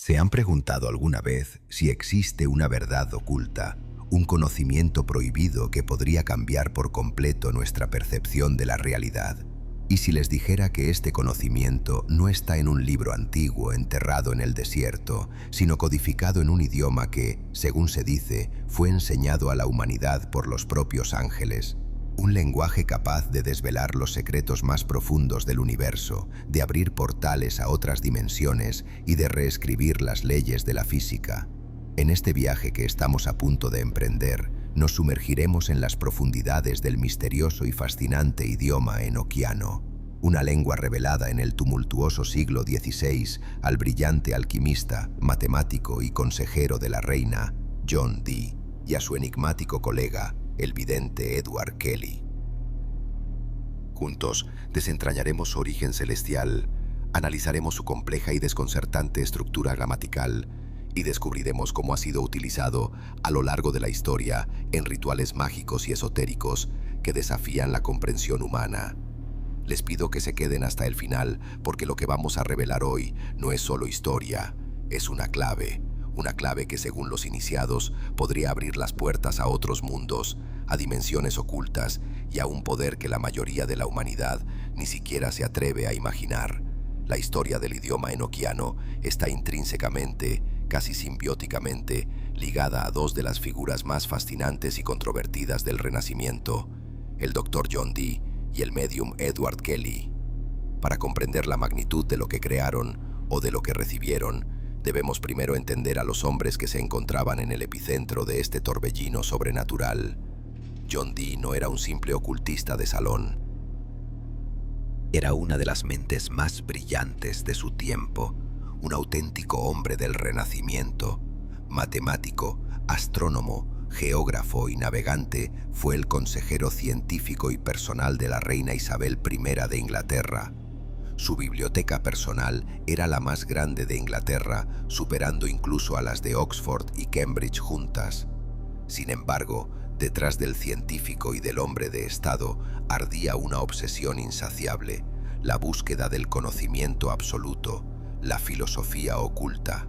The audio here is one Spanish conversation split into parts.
¿Se han preguntado alguna vez si existe una verdad oculta, un conocimiento prohibido que podría cambiar por completo nuestra percepción de la realidad? ¿Y si les dijera que este conocimiento no está en un libro antiguo enterrado en el desierto, sino codificado en un idioma que, según se dice, fue enseñado a la humanidad por los propios ángeles? Un lenguaje capaz de desvelar los secretos más profundos del universo, de abrir portales a otras dimensiones y de reescribir las leyes de la física. En este viaje que estamos a punto de emprender, nos sumergiremos en las profundidades del misterioso y fascinante idioma enoquiano, una lengua revelada en el tumultuoso siglo XVI al brillante alquimista, matemático y consejero de la reina, John Dee, y a su enigmático colega, el vidente Edward Kelly. Juntos desentrañaremos su origen celestial, analizaremos su compleja y desconcertante estructura gramatical y descubriremos cómo ha sido utilizado a lo largo de la historia en rituales mágicos y esotéricos que desafían la comprensión humana. Les pido que se queden hasta el final porque lo que vamos a revelar hoy no es solo historia, es una clave que según los iniciados podría abrir las puertas a otros mundos, a dimensiones ocultas y a un poder que la mayoría de la humanidad ni siquiera se atreve a imaginar. La historia del idioma enoquiano está intrínsecamente, casi simbióticamente, ligada a dos de las figuras más fascinantes y controvertidas del Renacimiento, el Dr. John Dee y el medium Edward Kelly. Para comprender la magnitud de lo que crearon o de lo que recibieron, debemos primero entender a los hombres que se encontraban en el epicentro de este torbellino sobrenatural. John Dee no era un simple ocultista de salón. Era una de las mentes más brillantes de su tiempo, un auténtico hombre del Renacimiento. Matemático, astrónomo, geógrafo y navegante, fue el consejero científico y personal de la reina Isabel I de Inglaterra. Su biblioteca personal era la más grande de Inglaterra, superando incluso a las de Oxford y Cambridge juntas. Sin embargo, detrás del científico y del hombre de Estado ardía una obsesión insaciable, la búsqueda del conocimiento absoluto, la filosofía oculta.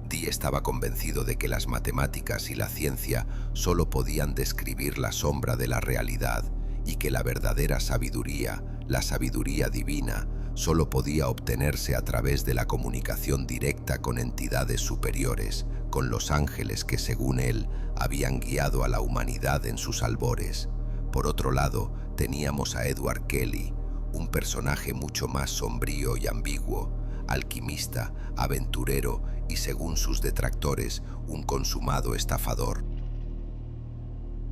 Dee estaba convencido de que las matemáticas y la ciencia solo podían describir la sombra de la realidad y que la verdadera sabiduría, la sabiduría divina, solo podía obtenerse a través de la comunicación directa con entidades superiores, con los ángeles que, según él, habían guiado a la humanidad en sus albores. Por otro lado, teníamos a Edward Kelly, un personaje mucho más sombrío y ambiguo, alquimista, aventurero y, según sus detractores, un consumado estafador.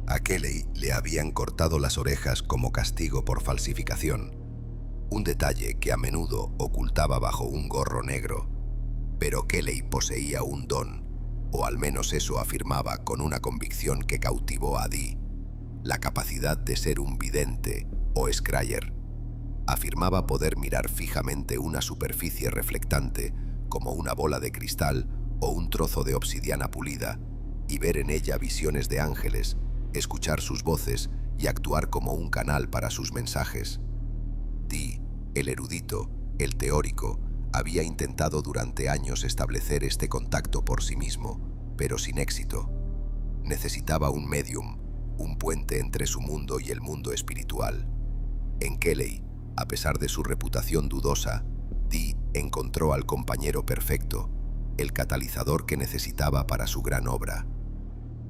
A Kelly le habían cortado las orejas como castigo por falsificación, un detalle que a menudo ocultaba bajo un gorro negro. Pero Kelly poseía un don, o al menos eso afirmaba con una convicción que cautivó a Dee: la capacidad de ser un vidente o scryer. Afirmaba poder mirar fijamente una superficie reflectante, como una bola de cristal o un trozo de obsidiana pulida, y ver en ella visiones de ángeles, escuchar sus voces y actuar como un canal para sus mensajes. Dee, el erudito, el teórico, había intentado durante años establecer este contacto por sí mismo, pero sin éxito. Necesitaba un medium, un puente entre su mundo y el mundo espiritual. En Kelly, a pesar de su reputación dudosa, Dee encontró al compañero perfecto, el catalizador que necesitaba para su gran obra.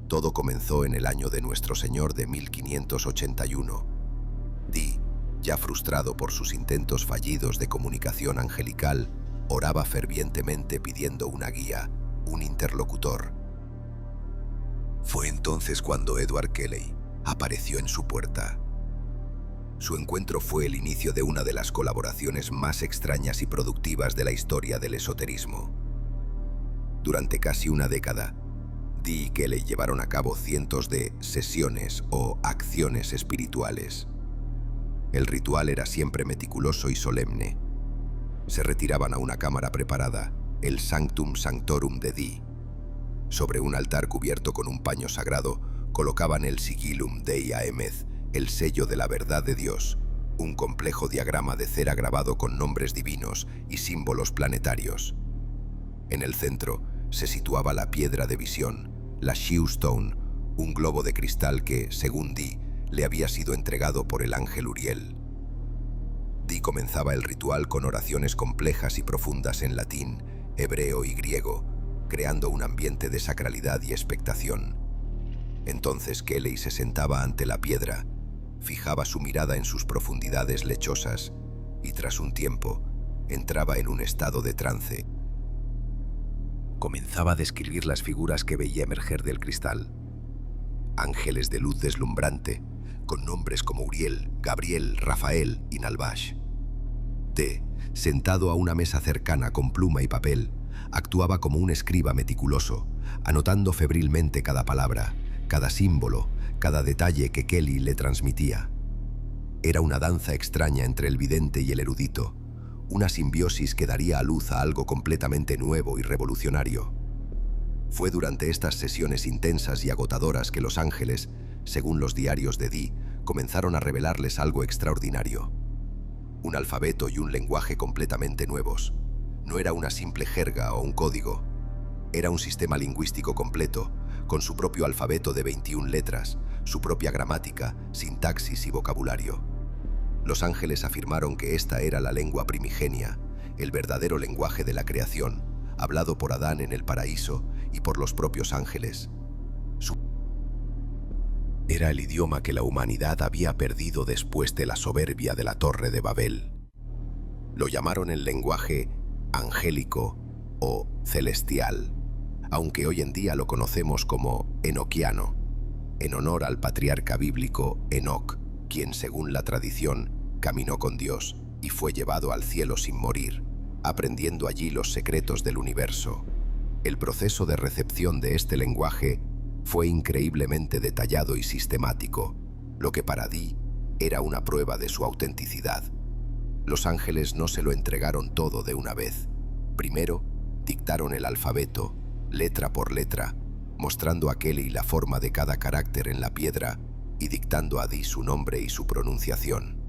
Todo comenzó en el año de Nuestro Señor de 1581. Dee, ya frustrado por sus intentos fallidos de comunicación angelical, oraba fervientemente pidiendo una guía, un interlocutor. Fue entonces cuando Edward Kelly apareció en su puerta. Su encuentro fue el inicio de una de las colaboraciones más extrañas y productivas de la historia del esoterismo. Durante casi una década, Dee y Kelly llevaron a cabo cientos de sesiones o acciones espirituales. El ritual era siempre meticuloso y solemne. Se retiraban a una cámara preparada, el Sanctum Sanctorum de Dee. Sobre un altar cubierto con un paño sagrado, colocaban el Sigillum Dei Aemeth, el sello de la verdad de Dios, un complejo diagrama de cera grabado con nombres divinos y símbolos planetarios. En el centro se situaba la piedra de visión, la Shew Stone, un globo de cristal que, según Dee, le había sido entregado por el ángel Uriel. Dee comenzaba el ritual con oraciones complejas y profundas en latín, hebreo y griego, creando un ambiente de sacralidad y expectación. Entonces Kelly se sentaba ante la piedra, fijaba su mirada en sus profundidades lechosas y tras un tiempo entraba en un estado de trance. Comenzaba a describir las figuras que veía emerger del cristal. Ángeles de luz deslumbrante, con nombres como Uriel, Gabriel, Rafael y Nalbash. T, sentado a una mesa cercana con pluma y papel, actuaba como un escriba meticuloso, anotando febrilmente cada palabra, cada símbolo, cada detalle que Kelly le transmitía. Era una danza extraña entre el vidente y el erudito, una simbiosis que daría a luz a algo completamente nuevo y revolucionario. Fue durante estas sesiones intensas y agotadoras que los ángeles, según los diarios de Dee, comenzaron a revelarles algo extraordinario. Un alfabeto y un lenguaje completamente nuevos. No era una simple jerga o un código. Era un sistema lingüístico completo, con su propio alfabeto de 21 letras, su propia gramática, sintaxis y vocabulario. Los ángeles afirmaron que esta era la lengua primigenia, el verdadero lenguaje de la creación, hablado por Adán en el paraíso y por los propios ángeles. Era el idioma que la humanidad había perdido después de la soberbia de la Torre de Babel. Lo llamaron el lenguaje angélico o celestial, aunque hoy en día lo conocemos como enoquiano, en honor al patriarca bíblico Enoc, quien, según la tradición, caminó con Dios y fue llevado al cielo sin morir, aprendiendo allí los secretos del universo. El proceso de recepción de este lenguaje fue increíblemente detallado y sistemático, lo que para Dee era una prueba de su autenticidad. Los ángeles no se lo entregaron todo de una vez. Primero, dictaron el alfabeto, letra por letra, mostrando a Kelly la forma de cada carácter en la piedra y dictando a Dee su nombre y su pronunciación.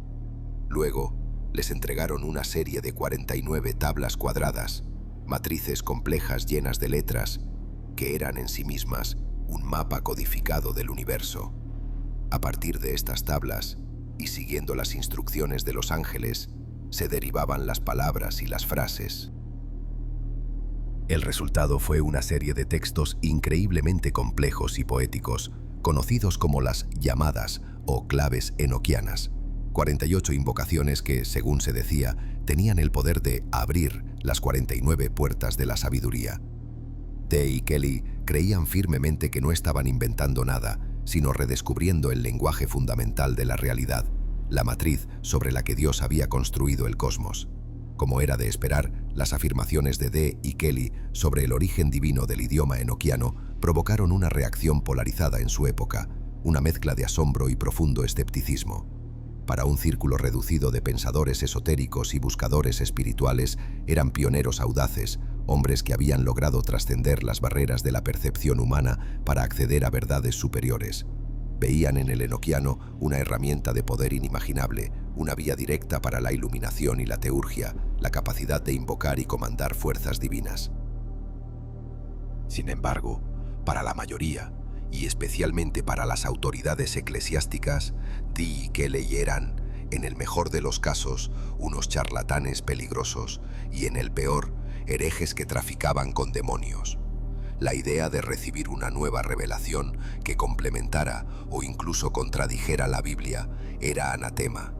Luego, les entregaron una serie de 49 tablas cuadradas, matrices complejas llenas de letras, que eran en sí mismas un mapa codificado del universo. A partir de estas tablas, y siguiendo las instrucciones de los ángeles, se derivaban las palabras y las frases. El resultado fue una serie de textos increíblemente complejos y poéticos, conocidos como las llamadas o claves enoquianas. 48 invocaciones que, según se decía, tenían el poder de abrir las 49 puertas de la sabiduría. Dee y Kelly creían firmemente que no estaban inventando nada, sino redescubriendo el lenguaje fundamental de la realidad, la matriz sobre la que Dios había construido el cosmos. Como era de esperar, las afirmaciones de Dee y Kelly sobre el origen divino del idioma enoquiano provocaron una reacción polarizada en su época, una mezcla de asombro y profundo escepticismo. Para un círculo reducido de pensadores esotéricos y buscadores espirituales, eran pioneros audaces, hombres que habían logrado trascender las barreras de la percepción humana para acceder a verdades superiores. Veían en el enoquiano una herramienta de poder inimaginable, una vía directa para la iluminación y la teurgia, la capacidad de invocar y comandar fuerzas divinas. Sin embargo, para la mayoría, y especialmente para las autoridades eclesiásticas, Dee y Kelly eran, en el mejor de los casos, unos charlatanes peligrosos y, en el peor, herejes que traficaban con demonios. La idea de recibir una nueva revelación que complementara o incluso contradijera la Biblia era anatema.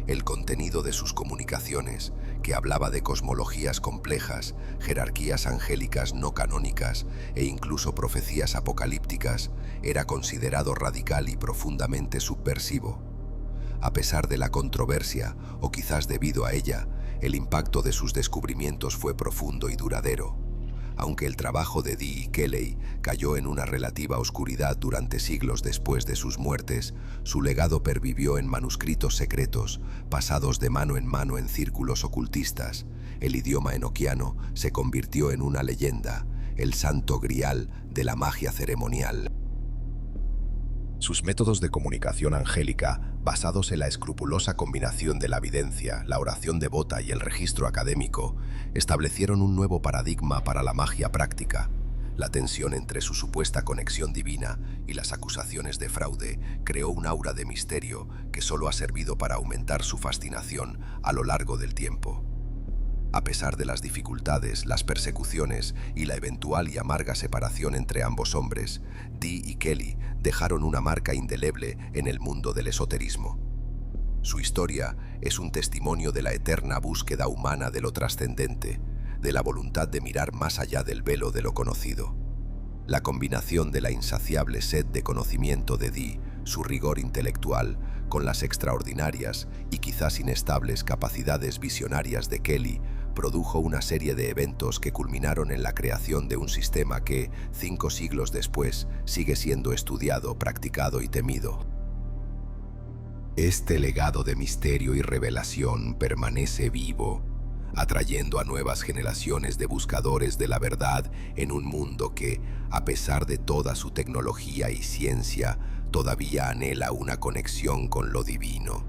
El contenido de sus comunicaciones, que hablaba de cosmologías complejas, jerarquías angélicas no canónicas e incluso profecías apocalípticas, era considerado radical y profundamente subversivo. A pesar de la controversia, o quizás debido a ella, el impacto de sus descubrimientos fue profundo y duradero. Aunque el trabajo de Dee y Kelly cayó en una relativa oscuridad durante siglos después de sus muertes, su legado pervivió en manuscritos secretos, pasados de mano en círculos ocultistas. El idioma enoquiano se convirtió en una leyenda, el santo grial de la magia ceremonial. Sus métodos de comunicación angélica, basados en la escrupulosa combinación de la evidencia, la oración devota y el registro académico, establecieron un nuevo paradigma para la magia práctica. La tensión entre su supuesta conexión divina y las acusaciones de fraude creó un aura de misterio que solo ha servido para aumentar su fascinación a lo largo del tiempo. A pesar de las dificultades, las persecuciones y la eventual y amarga separación entre ambos hombres, Dee y Kelly dejaron una marca indeleble en el mundo del esoterismo. Su historia es un testimonio de la eterna búsqueda humana de lo trascendente, de la voluntad de mirar más allá del velo de lo conocido. La combinación de la insaciable sed de conocimiento de Dee, su rigor intelectual, con las extraordinarias y quizás inestables capacidades visionarias de Kelly, produjo una serie de eventos que culminaron en la creación de un sistema que, 5 siglos después, sigue siendo estudiado, practicado y temido. Este legado de misterio y revelación permanece vivo, atrayendo a nuevas generaciones de buscadores de la verdad en un mundo que, a pesar de toda su tecnología y ciencia, todavía anhela una conexión con lo divino.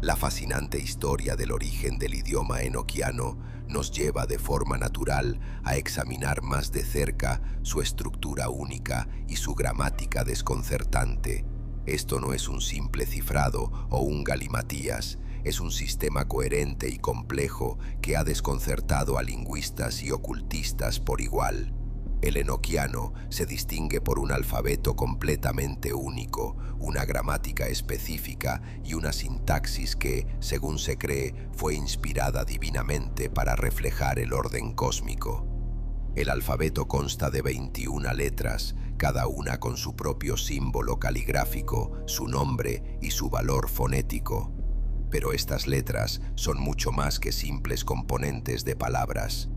La fascinante historia del origen del idioma enoquiano nos lleva de forma natural a examinar más de cerca su estructura única y su gramática desconcertante. Esto no es un simple cifrado o un galimatías, es un sistema coherente y complejo que ha desconcertado a lingüistas y ocultistas por igual. El enoquiano se distingue por un alfabeto completamente único, una gramática específica y una sintaxis que, según se cree, fue inspirada divinamente para reflejar el orden cósmico. El alfabeto consta de 21 letras, cada una con su propio símbolo caligráfico, su nombre y su valor fonético. Pero estas letras son mucho más que simples componentes de palabras.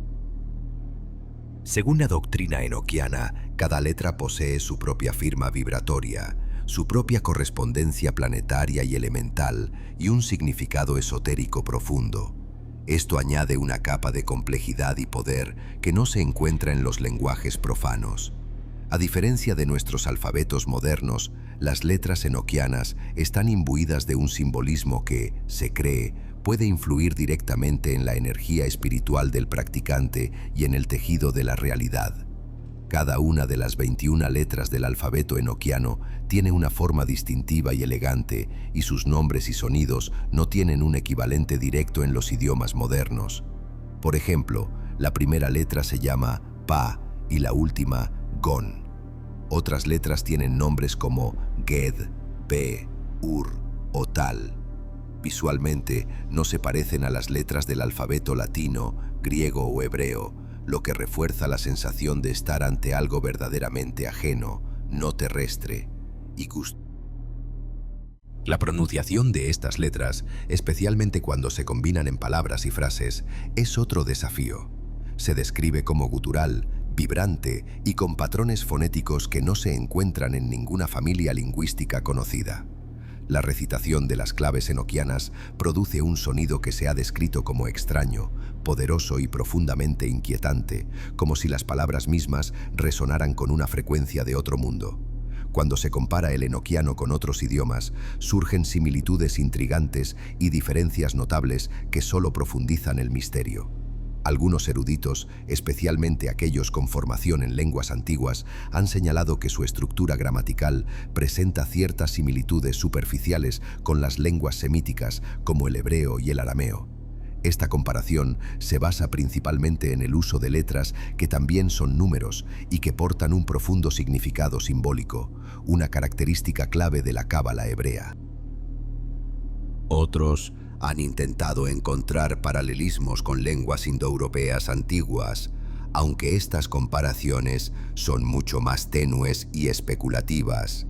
Según la doctrina enoquiana, cada letra posee su propia firma vibratoria, su propia correspondencia planetaria y elemental y un significado esotérico profundo. Esto añade una capa de complejidad y poder que no se encuentra en los lenguajes profanos. A diferencia de nuestros alfabetos modernos, las letras enoquianas están imbuidas de un simbolismo que, se cree, puede influir directamente en la energía espiritual del practicante y en el tejido de la realidad. Cada una de las 21 letras del alfabeto enoquiano tiene una forma distintiva y elegante, y sus nombres y sonidos no tienen un equivalente directo en los idiomas modernos. Por ejemplo, la primera letra se llama Pa y la última Gon. Otras letras tienen nombres como Ged, Pe, Ur o Tal. Visualmente no se parecen a las letras del alfabeto latino, griego o hebreo, lo que refuerza la sensación de estar ante algo verdaderamente ajeno, no terrestre y gusto. La pronunciación de estas letras, especialmente cuando se combinan en palabras y frases, es otro desafío. Se describe como gutural, vibrante y con patrones fonéticos que no se encuentran en ninguna familia lingüística conocida. La recitación de las claves enoquianas produce un sonido que se ha descrito como extraño, poderoso y profundamente inquietante, como si las palabras mismas resonaran con una frecuencia de otro mundo. Cuando se compara el enoquiano con otros idiomas, surgen similitudes intrigantes y diferencias notables que solo profundizan el misterio. Algunos eruditos, especialmente aquellos con formación en lenguas antiguas, han señalado que su estructura gramatical presenta ciertas similitudes superficiales con las lenguas semíticas, como el hebreo y el arameo. Esta comparación se basa principalmente en el uso de letras que también son números y que portan un profundo significado simbólico, una característica clave de la cábala hebrea. Otros han intentado encontrar paralelismos con lenguas indoeuropeas antiguas, aunque estas comparaciones son mucho más tenues y especulativas.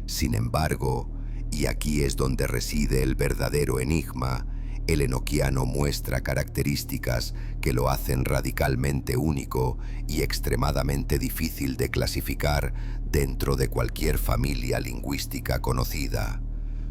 Sin embargo, y aquí es donde reside el verdadero enigma, el enoquiano muestra características que lo hacen radicalmente único y extremadamente difícil de clasificar dentro de cualquier familia lingüística conocida.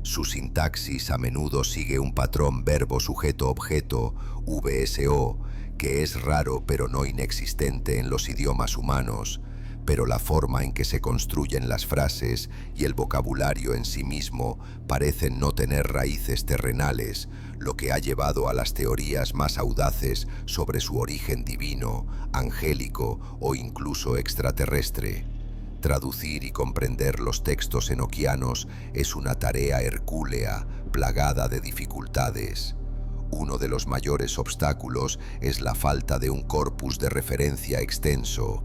Su sintaxis a menudo sigue un patrón verbo-sujeto-objeto, VSO, que es raro pero no inexistente en los idiomas humanos, pero la forma en que se construyen las frases y el vocabulario en sí mismo parecen no tener raíces terrenales, lo que ha llevado a las teorías más audaces sobre su origen divino, angélico o incluso extraterrestre. Traducir y comprender los textos enoquianos es una tarea hercúlea, plagada de dificultades. Uno de los mayores obstáculos es la falta de un corpus de referencia extenso.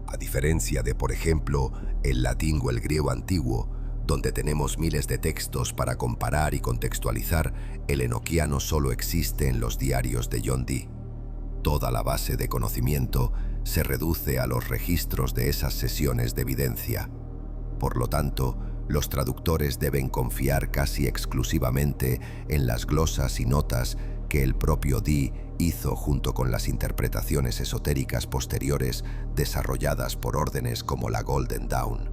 A diferencia de, por ejemplo, el latín o el griego antiguo, donde tenemos miles de textos para comparar y contextualizar, el enoquiano solo existe en los diarios de John Dee. Toda la base de conocimiento se reduce a los registros de esas sesiones de evidencia. Por lo tanto, los traductores deben confiar casi exclusivamente en las glosas y notas que el propio Dee hizo junto con las interpretaciones esotéricas posteriores desarrolladas por órdenes como la Golden Dawn.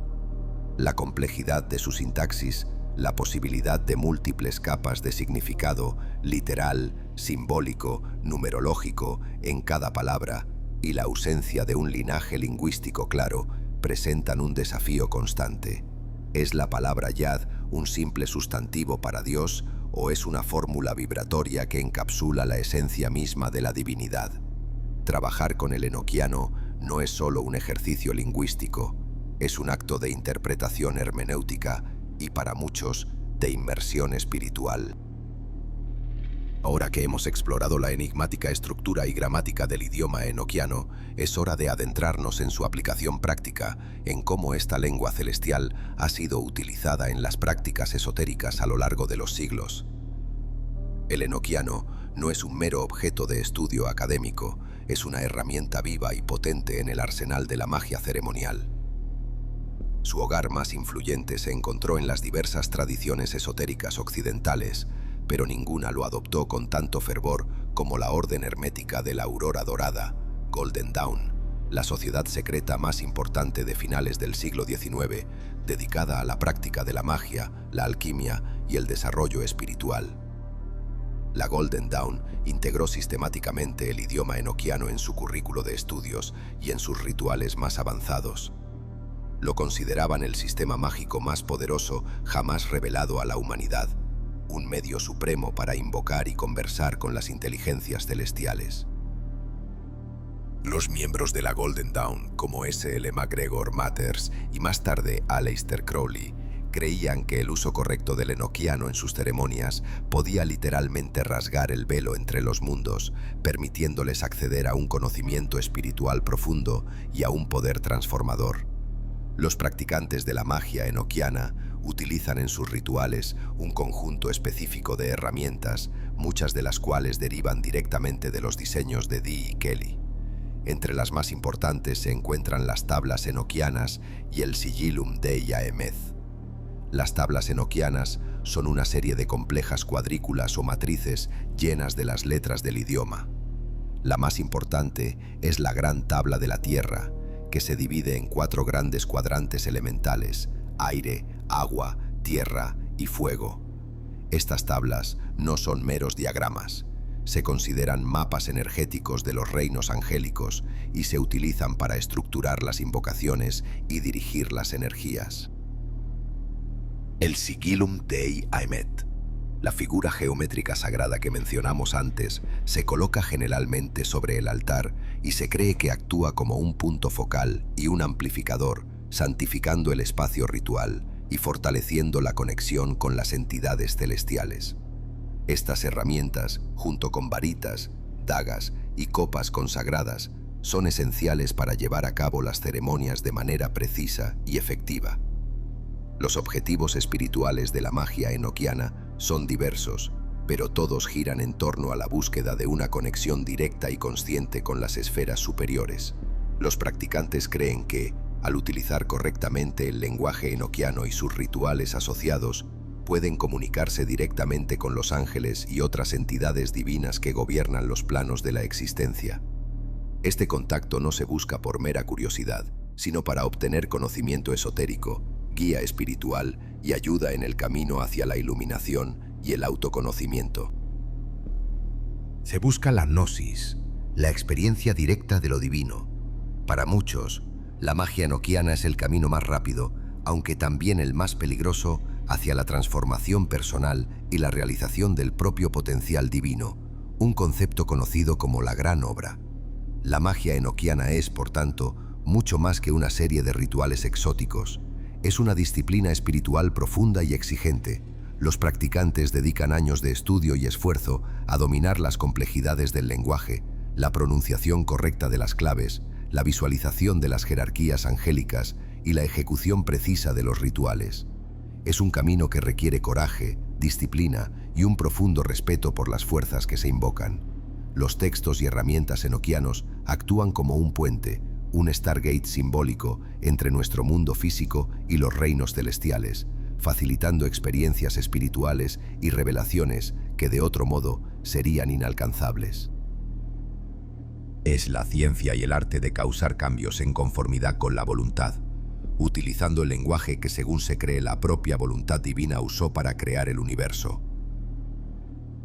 La complejidad de su sintaxis, la posibilidad de múltiples capas de significado, literal, simbólico, numerológico, en cada palabra, y la ausencia de un linaje lingüístico claro, presentan un desafío constante. ¿Es la palabra Yad un simple sustantivo para Dios o es una fórmula vibratoria que encapsula la esencia misma de la divinidad? Trabajar con el enoquiano no es solo un ejercicio lingüístico, es un acto de interpretación hermenéutica y, para muchos, de inmersión espiritual. Ahora que hemos explorado la enigmática estructura y gramática del idioma enoquiano, es hora de adentrarnos en su aplicación práctica, en cómo esta lengua celestial ha sido utilizada en las prácticas esotéricas a lo largo de los siglos. El enoquiano no es un mero objeto de estudio académico, es una herramienta viva y potente en el arsenal de la magia ceremonial. Su hogar más influyente se encontró en las diversas tradiciones esotéricas occidentales, pero ninguna lo adoptó con tanto fervor como la Orden Hermética de la Aurora Dorada, Golden Dawn, la sociedad secreta más importante de finales del siglo XIX, dedicada a la práctica de la magia, la alquimia y el desarrollo espiritual. La Golden Dawn integró sistemáticamente el idioma enoquiano en su currículo de estudios y en sus rituales más avanzados. Lo consideraban el sistema mágico más poderoso jamás revelado a la humanidad, un medio supremo para invocar y conversar con las inteligencias celestiales. Los miembros de la Golden Dawn, como S.L. MacGregor Matters y más tarde Aleister Crowley, creían que el uso correcto del enoquiano en sus ceremonias podía literalmente rasgar el velo entre los mundos, permitiéndoles acceder a un conocimiento espiritual profundo y a un poder transformador. Los practicantes de la magia enoquiana utilizan en sus rituales un conjunto específico de herramientas, muchas de las cuales derivan directamente de los diseños de Dee y Kelly. Entre las más importantes se encuentran las tablas enoquianas y el Sigillum Dei Aemeth. Las tablas enoquianas son una serie de complejas cuadrículas o matrices llenas de las letras del idioma. La más importante es la Gran Tabla de la Tierra, que se divide en 4 grandes cuadrantes elementales: aire, agua, tierra y fuego. Estas tablas no son meros diagramas. Se consideran mapas energéticos de los reinos angélicos y se utilizan para estructurar las invocaciones y dirigir las energías. El Sigillum Dei Aemeth, la figura geométrica sagrada que mencionamos antes, se coloca generalmente sobre el altar y se cree que actúa como un punto focal y un amplificador, santificando el espacio ritual y fortaleciendo la conexión con las entidades celestiales. Estas herramientas, junto con varitas, dagas y copas consagradas, son esenciales para llevar a cabo las ceremonias de manera precisa y efectiva. Los objetivos espirituales de la magia enoquiana son diversos, pero todos giran en torno a la búsqueda de una conexión directa y consciente con las esferas superiores. Los practicantes creen que, al utilizar correctamente el lenguaje enoquiano y sus rituales asociados, pueden comunicarse directamente con los ángeles y otras entidades divinas que gobiernan los planos de la existencia. Este contacto no se busca por mera curiosidad, sino para obtener conocimiento esotérico, guía espiritual y ayuda en el camino hacia la iluminación y el autoconocimiento. Se busca la gnosis, la experiencia directa de lo divino, Para muchos, la magia enoquiana es el camino más rápido, aunque también el más peligroso, hacia la transformación personal y la realización del propio potencial divino, un concepto conocido como la gran obra. La magia enoquiana es, por tanto, mucho más que una serie de rituales exóticos. Es una disciplina espiritual profunda y exigente. Los practicantes dedican años de estudio y esfuerzo a dominar las complejidades del lenguaje, la pronunciación correcta de las claves, la visualización de las jerarquías angélicas y la ejecución precisa de los rituales. Es un camino que requiere coraje, disciplina y un profundo respeto por las fuerzas que se invocan. Los textos y herramientas enoquianos actúan como un puente, un Stargate simbólico entre nuestro mundo físico y los reinos celestiales, facilitando experiencias espirituales y revelaciones que de otro modo serían inalcanzables. Es la ciencia y el arte de causar cambios en conformidad con la voluntad, utilizando el lenguaje que según se cree la propia voluntad divina usó para crear el universo.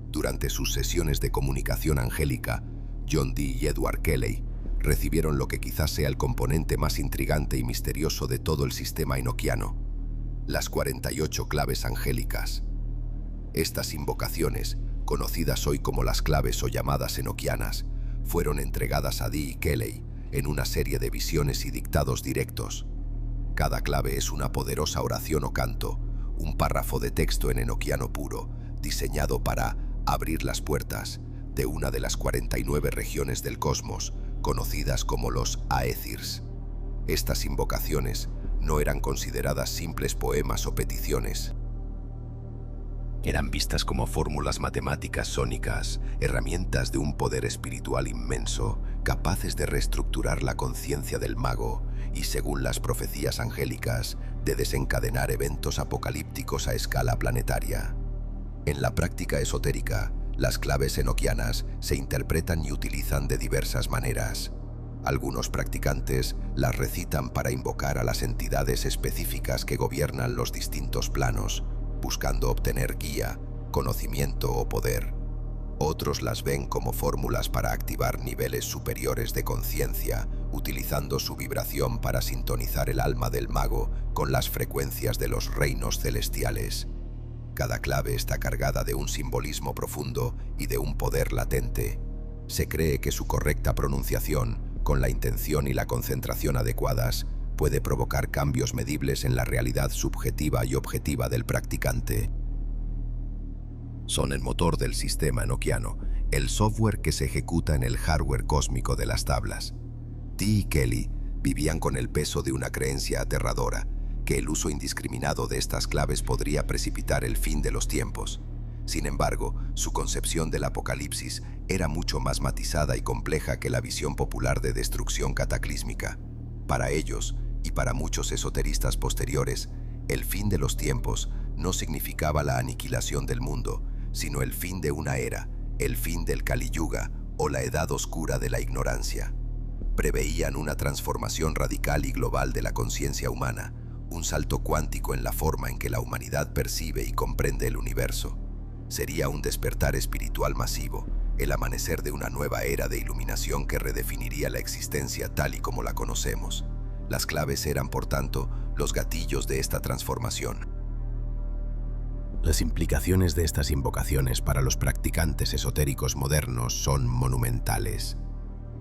Durante sus sesiones de comunicación angélica, John Dee y Edward Kelly recibieron lo que quizás sea el componente más intrigante y misterioso de todo el sistema enoquiano: las 48 claves angélicas. Estas invocaciones, conocidas hoy como las claves o llamadas enoquianas, fueron entregadas a Dee y Kelly en una serie de visiones y dictados directos. Cada clave es una poderosa oración o canto, un párrafo de texto en enoquiano puro, diseñado para abrir las puertas de una de las 49 regiones del cosmos, conocidas como los Aethirs. Estas invocaciones no eran consideradas simples poemas o peticiones. Eran vistas como fórmulas matemáticas sónicas, herramientas de un poder espiritual inmenso, capaces de reestructurar la conciencia del mago y, según las profecías angélicas, de desencadenar eventos apocalípticos a escala planetaria. En la práctica esotérica, las claves enoquianas se interpretan y utilizan de diversas maneras. Algunos practicantes las recitan para invocar a las entidades específicas que gobiernan los distintos planos, buscando obtener guía, conocimiento o poder. Otros las ven como fórmulas para activar niveles superiores de conciencia, utilizando su vibración para sintonizar el alma del mago con las frecuencias de los reinos celestiales. Cada clave está cargada de un simbolismo profundo y de un poder latente. Se cree que su correcta pronunciación, con la intención y la concentración adecuadas, puede provocar cambios medibles en la realidad subjetiva y objetiva del practicante. Son el motor del sistema enoquiano, el software que se ejecuta en el hardware cósmico de las tablas. Dee y Kelly vivían con el peso de una creencia aterradora, que el uso indiscriminado de estas claves podría precipitar el fin de los tiempos. Sin embargo, su concepción del apocalipsis era mucho más matizada y compleja que la visión popular de destrucción cataclísmica. Para ellos, y para muchos esoteristas posteriores, el fin de los tiempos no significaba la aniquilación del mundo, sino el fin de una era, el fin del Kali Yuga o la edad oscura de la ignorancia. Preveían una transformación radical y global de la conciencia humana, un salto cuántico en la forma en que la humanidad percibe y comprende el universo. Sería un despertar espiritual masivo, el amanecer de una nueva era de iluminación que redefiniría la existencia tal y como la conocemos. Las claves eran, por tanto, los gatillos de esta transformación. Las implicaciones de estas invocaciones para los practicantes esotéricos modernos son monumentales.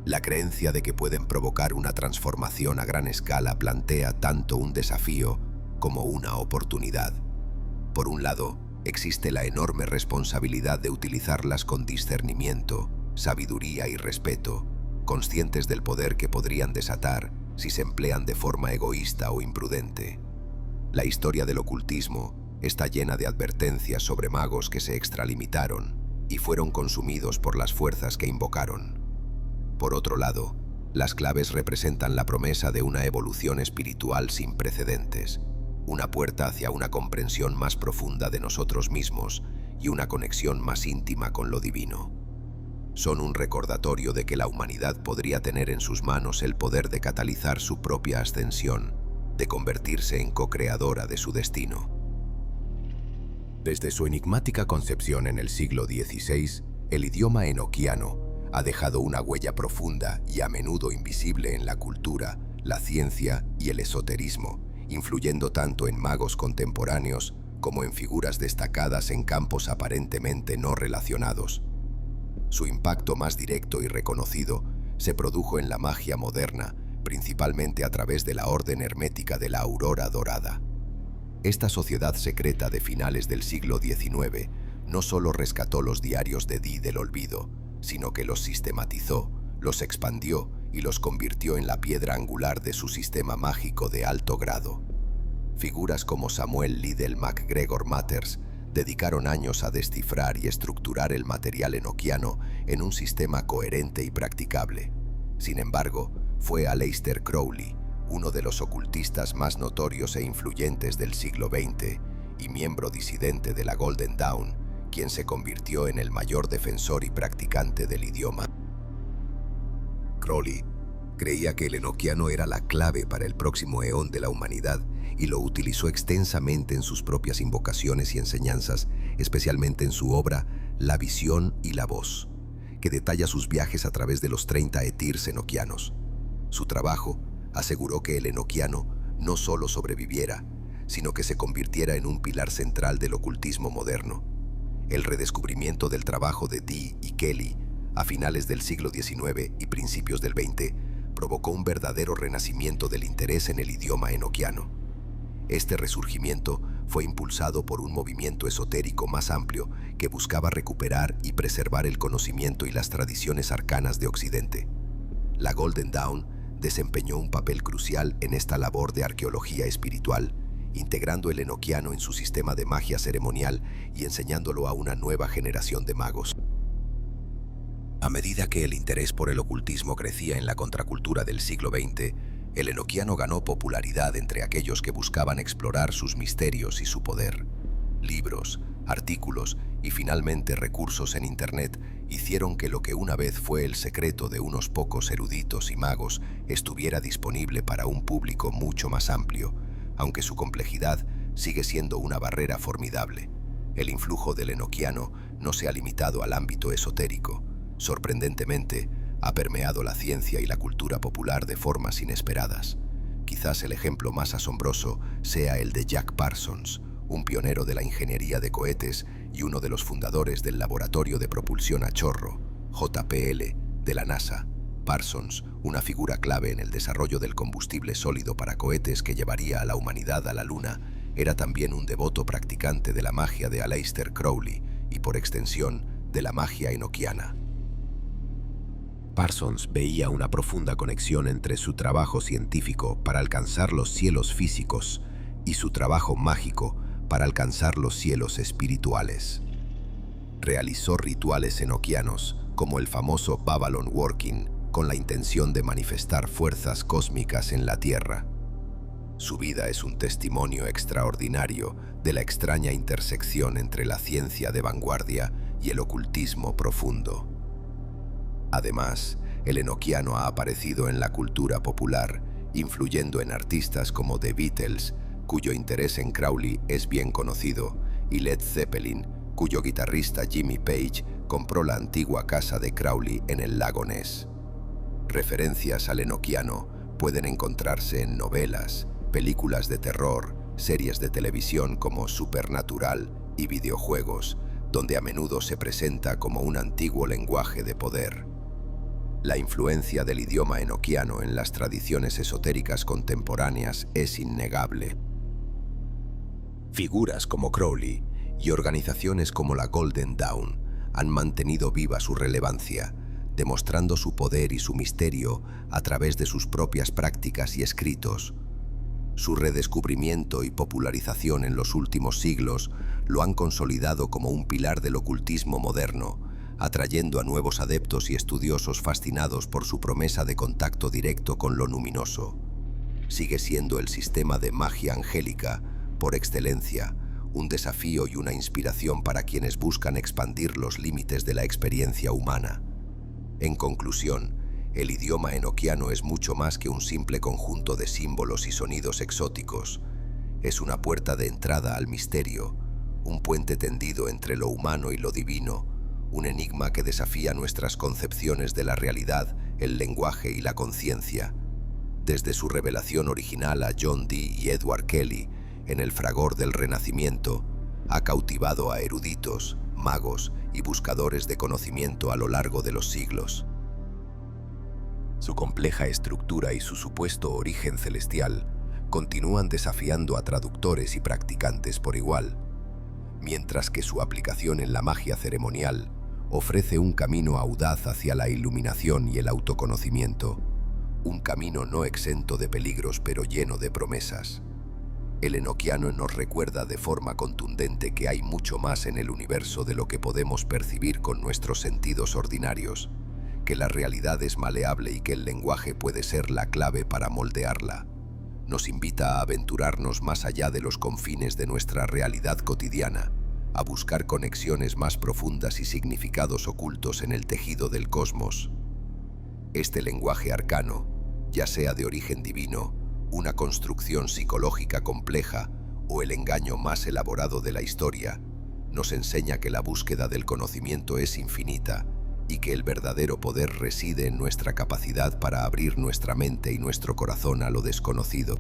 La creencia de que pueden provocar una transformación a gran escala plantea tanto un desafío como una oportunidad. Por un lado, existe la enorme responsabilidad de utilizarlas con discernimiento, sabiduría y respeto, conscientes del poder que podrían desatar si se emplean de forma egoísta o imprudente. La historia del ocultismo está llena de advertencias sobre magos que se extralimitaron y fueron consumidos por las fuerzas que invocaron. Por otro lado, las claves representan la promesa de una evolución espiritual sin precedentes, una puerta hacia una comprensión más profunda de nosotros mismos y una conexión más íntima con lo divino. Son un recordatorio de que la humanidad podría tener en sus manos el poder de catalizar su propia ascensión, de convertirse en co-creadora de su destino. Desde su enigmática concepción en el siglo XVI, el idioma enoquiano ha dejado una huella profunda y a menudo invisible en la cultura, la ciencia y el esoterismo, influyendo tanto en magos contemporáneos como en figuras destacadas en campos aparentemente no relacionados. Su impacto más directo y reconocido se produjo en la magia moderna, principalmente a través de la Orden Hermética de la Aurora Dorada. Esta sociedad secreta de finales del siglo XIX no solo rescató los diarios de Dee del olvido, sino que los sistematizó, los expandió y los convirtió en la piedra angular de su sistema mágico de alto grado. Figuras como Samuel Liddell MacGregor Matters dedicaron años a descifrar y estructurar el material enoquiano en un sistema coherente y practicable. Sin embargo, fue Aleister Crowley, uno de los ocultistas más notorios e influyentes del siglo XX y miembro disidente de la Golden Dawn, quien se convirtió en el mayor defensor y practicante del idioma. Crowley creía que el enoquiano era la clave para el próximo eón de la humanidad y lo utilizó extensamente en sus propias invocaciones y enseñanzas, especialmente en su obra La visión y la voz, que detalla sus viajes a través de los 30 etirs enoquianos. Su trabajo aseguró que el enoquiano no solo sobreviviera, sino que se convirtiera en un pilar central del ocultismo moderno. El redescubrimiento del trabajo de Dee y Kelly a finales del siglo XIX y principios del XX provocó un verdadero renacimiento del interés en el idioma enoquiano. Este resurgimiento fue impulsado por un movimiento esotérico más amplio que buscaba recuperar y preservar el conocimiento y las tradiciones arcanas de Occidente. La Golden Dawn desempeñó un papel crucial en esta labor de arqueología espiritual, integrando el enoquiano en su sistema de magia ceremonial y enseñándolo a una nueva generación de magos. A medida que el interés por el ocultismo crecía en la contracultura del siglo XX, el enoquiano ganó popularidad entre aquellos que buscaban explorar sus misterios y su poder. Libros, artículos y finalmente recursos en Internet hicieron que lo que una vez fue el secreto de unos pocos eruditos y magos estuviera disponible para un público mucho más amplio, aunque su complejidad sigue siendo una barrera formidable. El influjo del enoquiano no se ha limitado al ámbito esotérico. Sorprendentemente, ha permeado la ciencia y la cultura popular de formas inesperadas. Quizás el ejemplo más asombroso sea el de Jack Parsons, un pionero de la ingeniería de cohetes y uno de los fundadores del Laboratorio de Propulsión a Chorro, JPL, de la NASA. Parsons, una figura clave en el desarrollo del combustible sólido para cohetes que llevaría a la humanidad a la Luna, era también un devoto practicante de la magia de Aleister Crowley y, por extensión, de la magia enoquiana. Parsons veía una profunda conexión entre su trabajo científico para alcanzar los cielos físicos y su trabajo mágico para alcanzar los cielos espirituales. Realizó rituales enoquianos, como el famoso Babylon Working, con la intención de manifestar fuerzas cósmicas en la Tierra. Su vida es un testimonio extraordinario de la extraña intersección entre la ciencia de vanguardia y el ocultismo profundo. Además, el enoquiano ha aparecido en la cultura popular, influyendo en artistas como The Beatles, cuyo interés en Crowley es bien conocido, y Led Zeppelin, cuyo guitarrista Jimmy Page compró la antigua casa de Crowley en el lago Ness. Referencias al enoquiano pueden encontrarse en novelas, películas de terror, series de televisión como Supernatural y videojuegos, donde a menudo se presenta como un antiguo lenguaje de poder. La influencia del idioma enoquiano en las tradiciones esotéricas contemporáneas es innegable. Figuras como Crowley y organizaciones como la Golden Dawn han mantenido viva su relevancia, demostrando su poder y su misterio a través de sus propias prácticas y escritos. Su redescubrimiento y popularización en los últimos siglos lo han consolidado como un pilar del ocultismo moderno, atrayendo a nuevos adeptos y estudiosos fascinados por su promesa de contacto directo con lo luminoso. Sigue siendo el sistema de magia angélica, por excelencia, un desafío y una inspiración para quienes buscan expandir los límites de la experiencia humana. En conclusión, el idioma enoquiano es mucho más que un simple conjunto de símbolos y sonidos exóticos. Es una puerta de entrada al misterio, un puente tendido entre lo humano y lo divino, un enigma que desafía nuestras concepciones de la realidad, el lenguaje y la conciencia. Desde su revelación original a John Dee y Edward Kelly, en el fragor del Renacimiento, ha cautivado a eruditos, magos y buscadores de conocimiento a lo largo de los siglos. Su compleja estructura y su supuesto origen celestial continúan desafiando a traductores y practicantes por igual, mientras que su aplicación en la magia ceremonial ofrece un camino audaz hacia la iluminación y el autoconocimiento, un camino no exento de peligros pero lleno de promesas. El enoquiano nos recuerda de forma contundente que hay mucho más en el universo de lo que podemos percibir con nuestros sentidos ordinarios, que la realidad es maleable y que el lenguaje puede ser la clave para moldearla. Nos invita a aventurarnos más allá de los confines de nuestra realidad cotidiana, a buscar conexiones más profundas y significados ocultos en el tejido del cosmos. Este lenguaje arcano, ya sea de origen divino, una construcción psicológica compleja o el engaño más elaborado de la historia, nos enseña que la búsqueda del conocimiento es infinita y que el verdadero poder reside en nuestra capacidad para abrir nuestra mente y nuestro corazón a lo desconocido.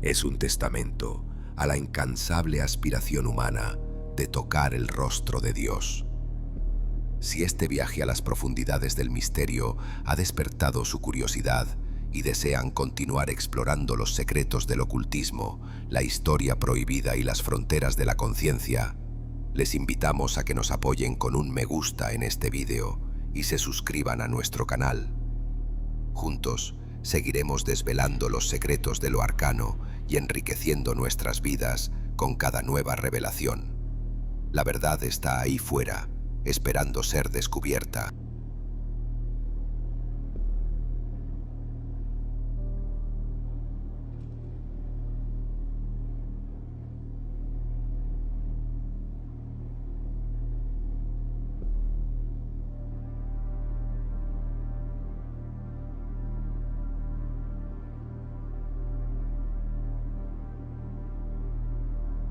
Es un testamento a la incansable aspiración humana de tocar el rostro de Dios. Si este viaje a las profundidades del misterio ha despertado su curiosidad y desean continuar explorando los secretos del ocultismo, la historia prohibida y las fronteras de la conciencia, les invitamos a que nos apoyen con un me gusta en este vídeo y se suscriban a nuestro canal. Juntos, seguiremos desvelando los secretos de lo arcano y enriqueciendo nuestras vidas con cada nueva revelación. La verdad está ahí fuera, esperando ser descubierta.